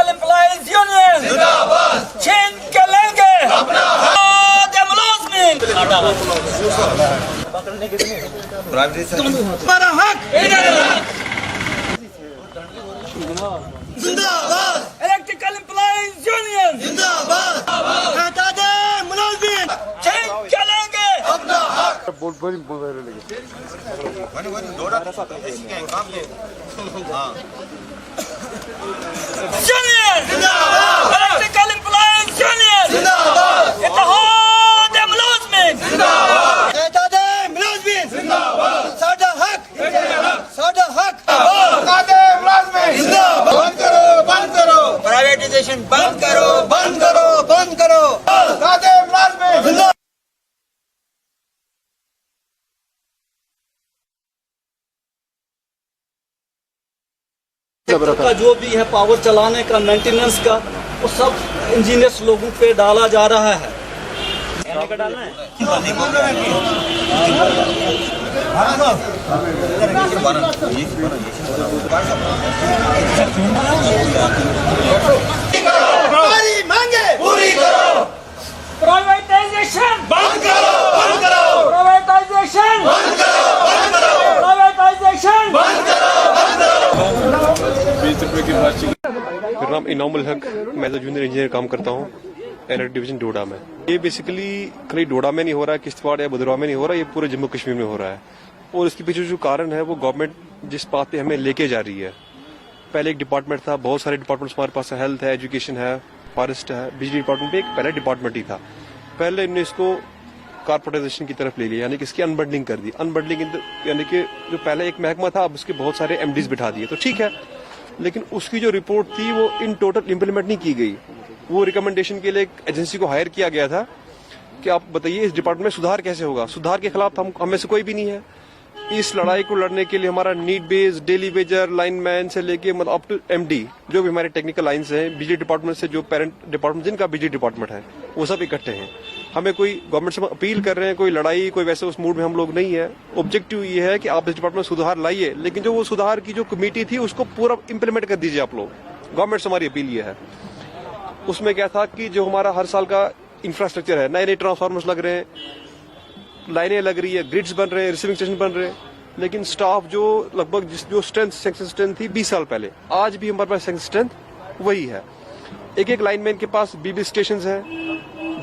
Employees union जिंदाबाद, छीन के लेंगे अपना मुलाजिमीन, हमारा हक जिंदाबाद, इलेक्ट्रिकल एम्प्लॉइज यूनियन जिंदाबाद, मुलाजिमीन छीन के लेंगे अपना हक। यूनियन जिंदाबाद, इलेक्ट्रिकल एम्प्लॉइज यूनियन जिंदाबाद, इत्तेहाद मुलाजिमीन जिंदाबाद, इत्तेहाद मुलाजिमीन जिंदाबाद, साडा हक साडा हक, इत्तेहाद मुलाजिमीन जिंदाबाद, बंद करो प्राइवेटाइजेशन, बंद करो इत्तेहाद मुलाजिमीन जिंदाबाद। का जो भी है पावर चलाने का, मेंटेनेंस का, वो सब इंजीनियर्स लोगों पे डाला जा रहा है। हमारी मांगे पूरी करो, प्राइवेटाइजेशन बंद करो प्राइवेटाइजेशन बंद करो प्राइवेटाइजेशन बंद करो। मेरा नाम इनामुल हक, मैं एज जूनियर इंजीनियर काम करता हूँ एलर्ट डिवीजन डोडा में। ये बेसिकली खाली डोडा में नहीं हो रहा है, किश्तवाड़ या भद्रवाह में नहीं हो रहा है, ये पूरे जम्मू कश्मीर में हो रहा है। और इसके पीछे जो कारण है वो गवर्नमेंट जिस बात पे हमें लेके जा रही है। पहले एक डिपार्टमेंट था, बहुत सारे डिपार्टमेंट्स हमारे पास है, हेल्थ है, एजुकेशन है, फॉरेस्ट है, बिजली डिपार्टमेंट भी एक पहले डिपार्टमेंट ही था। पहले इन्होंने इसको कारपोरेटाइजेशन की तरफ ले लिया, यानी कि इसकी अनबंडलिंग कर दी। अनबंडलिंग यानी कि जो पहले एक महकमा था, अब उसके बहुत सारे एमडीज बिठा दिए, तो ठीक है। लेकिन उसकी जो रिपोर्ट थी वो इन टोटल इम्प्लीमेंट नहीं की गई। वो रिकमेंडेशन के लिए एक एजेंसी को हायर किया गया था कि आप बताइए इस डिपार्टमेंट में सुधार कैसे होगा। सुधार के खिलाफ हम में से कोई भी नहीं है। इस लड़ाई को लड़ने के लिए हमारा need base, daily Vaser, lineman से लेके मतलब अप टू एमडी, जो भी हमारे टेक्निकल लाइन्स हैं, बिजली डिपार्टमेंट से जो पेरेंट डिपार्टमेंट जिनका बिजली डिपार्टमेंट है, वो सब इकट्ठे हैं। हमें कोई गवर्नमेंट से अपील कर रहे हैं, कोई लड़ाई, कोई वैसे उस मूड में हम लोग नहीं है। ऑब्जेक्टिव ये है कि आप इस डिपार्टमेंट में सुधार लाइए, लेकिन जो वो सुधार की जो कमेटी थी उसको पूरा इम्प्लीमेंट कर दीजिए आप लोग। गवर्नमेंट से हमारी अपील ये है। उसमें क्या था कि जो हमारा हर साल का इंफ्रास्ट्रक्चर है, नए नए ट्रांसफार्मर्स लग रहे हैं, लाइनें लग रही है, ग्रिड्स बन रहे हैं, रिसीविंग स्टेशन बन रहे हैं, लेकिन स्टाफ जो लगभग जो सेक्शन स्ट्रेंथ थी 20 साल पहले, आज भी हमारे पास सेक्शन स्ट्रेंथ वही है। एक एक लाइनमैन के पास 20 स्टेशन है।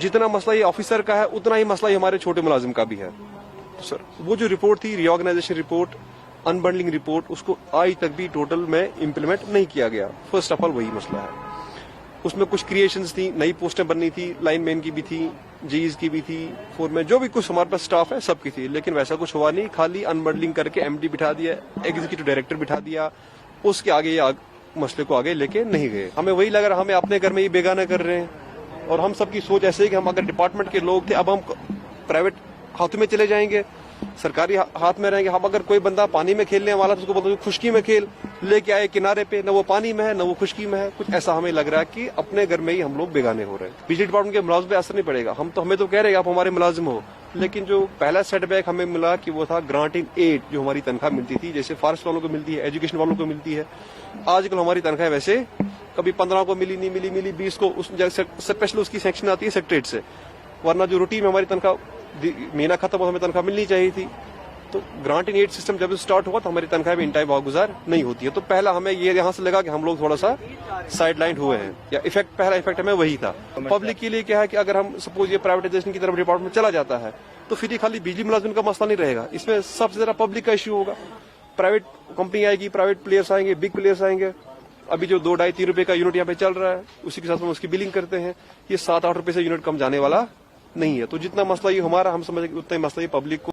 जितना मसला ये ऑफिसर का है, उतना ही मसला ये हमारे छोटे मुलाजिम का भी है। सर, वो जो रिपोर्ट थी, रीऑर्गेनाइजेशन रिपोर्ट, अनबंडलिंग रिपोर्ट, उसको आज तक भी टोटल में इम्प्लीमेंट नहीं किया गया। फर्स्ट ऑफ ऑल वही मसला है। उसमें कुछ क्रिएशंस थी, नई पोस्टें बननी थी, लाइनमैन की भी थी, जीज की भी थी, फोरमैन, जो भी कुछ हमारे पास स्टाफ है सबकी थी, लेकिन वैसा कुछ हुआ नहीं। खाली अनबंडलिंग करके एमडी बिठा दिया, एग्जीक्यूटिव डायरेक्टर बिठा दिया, उसके आगे मसले को आगे लेके नहीं गए। हमें वही लग रहा, हमें अपने घर में ही बेगाना कर रहे हैं। और हम सबकी सोच ऐसे है कि हम अगर डिपार्टमेंट के लोग थे, अब हम प्राइवेट हाथों में चले जाएंगे, सरकारी हाथ में रहेंगे। हम अगर कोई बंदा पानी में खेलने वाला तो उसको बोलते खुशकी में खेल, लेके आए किनारे पे, न वो पानी में है न वो खुशकी में है। कुछ ऐसा हमें लग रहा है कि अपने घर में ही हम लोग बेगाने हो रहे हैं। बिजली डिपार्टमेंट के मुलाजिम पे असर नहीं पड़ेगा। हमें तो कह रहे हैं आप हमारे मुलाजिम हो, लेकिन जो पहला सेटबैक हमें मिला कि वो था ग्रांट इन एड, जो हमारी तनख्वाह मिलती थी, जैसे फॉरेस्ट वालों को मिलती है, एजुकेशन वालों को मिलती है। आजकल हमारी तनख्वाह वैसे कभी 15 को मिली, नहीं मिली 20 को, स्पेशल उसकी सेक्शन आती है सेक्रेटरीट से, वरना जो रूटीन में हमारी तनख्वाह महीना खत्म हो हमें तनख्वाह मिलनी चाहिए थी। तो ग्रांट इन एड सिस्टम जब स्टार्ट हुआ तो हमारी तनख्वाह भी इन टाइम गुजार नहीं होती है। तो पहला हमें ये यहाँ से लगा कि हम लोग थोड़ा सा साइड लाइन हुए हैं, या पहला इफेक्ट हमें वही था। पब्लिक के लिए क्या है कि अगर हम सपोज ये प्राइवेटाइजेशन की तरफ डिपार्टमेंट चला जाता है तो फिर ये खाली बिजली मुलाजिम का मसला नहीं रहेगा, इसमें सबसे ज्यादा पब्लिक का इश्यू होगा। प्राइवेट कंपनी आएगी, प्राइवेट प्लेयर्स आएंगे, बिग प्लेयर्स आएंगे। अभी जो 2, 2.5, 3 रुपए का यूनिट यहाँ पे चल रहा है, उसी के साथ हम उसकी बिलिंग करते हैं। ये 7-8 रुपए से यूनिट कम जाने वाला नहीं है। तो जितना मसला ये हमारा, हम समझ उतना ही मसला ये पब्लिक को